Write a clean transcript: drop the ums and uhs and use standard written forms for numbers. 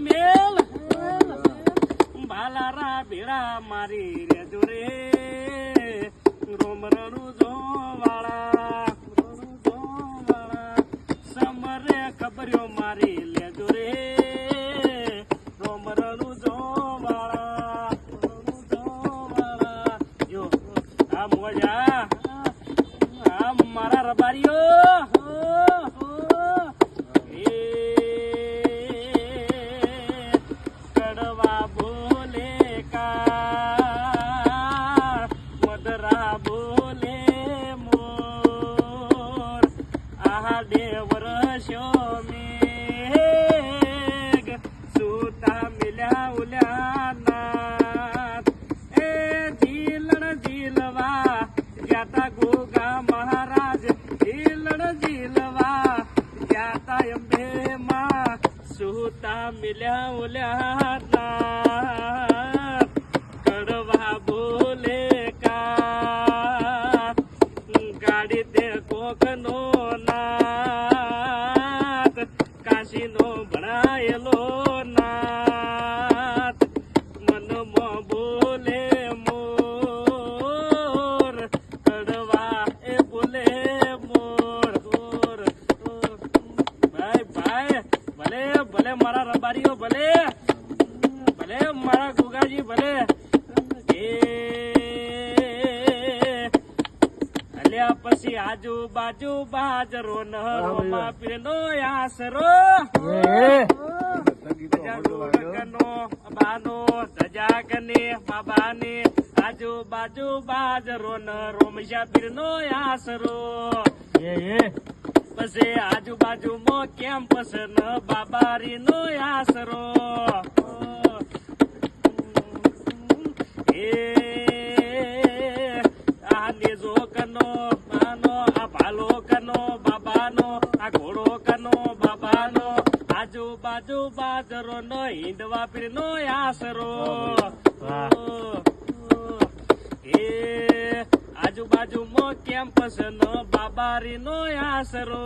મેલ ભાલારા ભેળા મારી રેજો રે રોમરણું જો વાળા સમરે ખબર્યો મારી લેજો રે રોમરણું જો વાળા જો આ મોજા આ મારા રબારીઓ મિલ્યા ઉલ્યા કડવા બોલે કા ગાડી દે કોક નો નાથ કાશી નો ભણાયેલો નાથ મનમાં બોલે મોર કડવા એ બોલે મોર ભાઈ ભાઈ ભલે ભલે મારા રબારીઓ ભલે ભલે મારા ગુગાજી ભલે અલ્યા પછી આજુબાજુ બાજરો નરોમાં પીરનો આસરો ગનો બાનો ધજાગને બાબાને આજુબાજુ બાજરો નરોમશા પીરનો આસરો પછી આજુબાજુમાં કેમ્પસ ન બાબારી નો આસરો આ નેજો કનો બાનો આ ભાલો કનો બાબાનો આ ઘોડો કનો બાબાનો આજુબાજુ બાજરો નો હિંદવા પીર નો આસરો આજુબાજુમાં કેમ્પસ નો બાબારી નો આસરો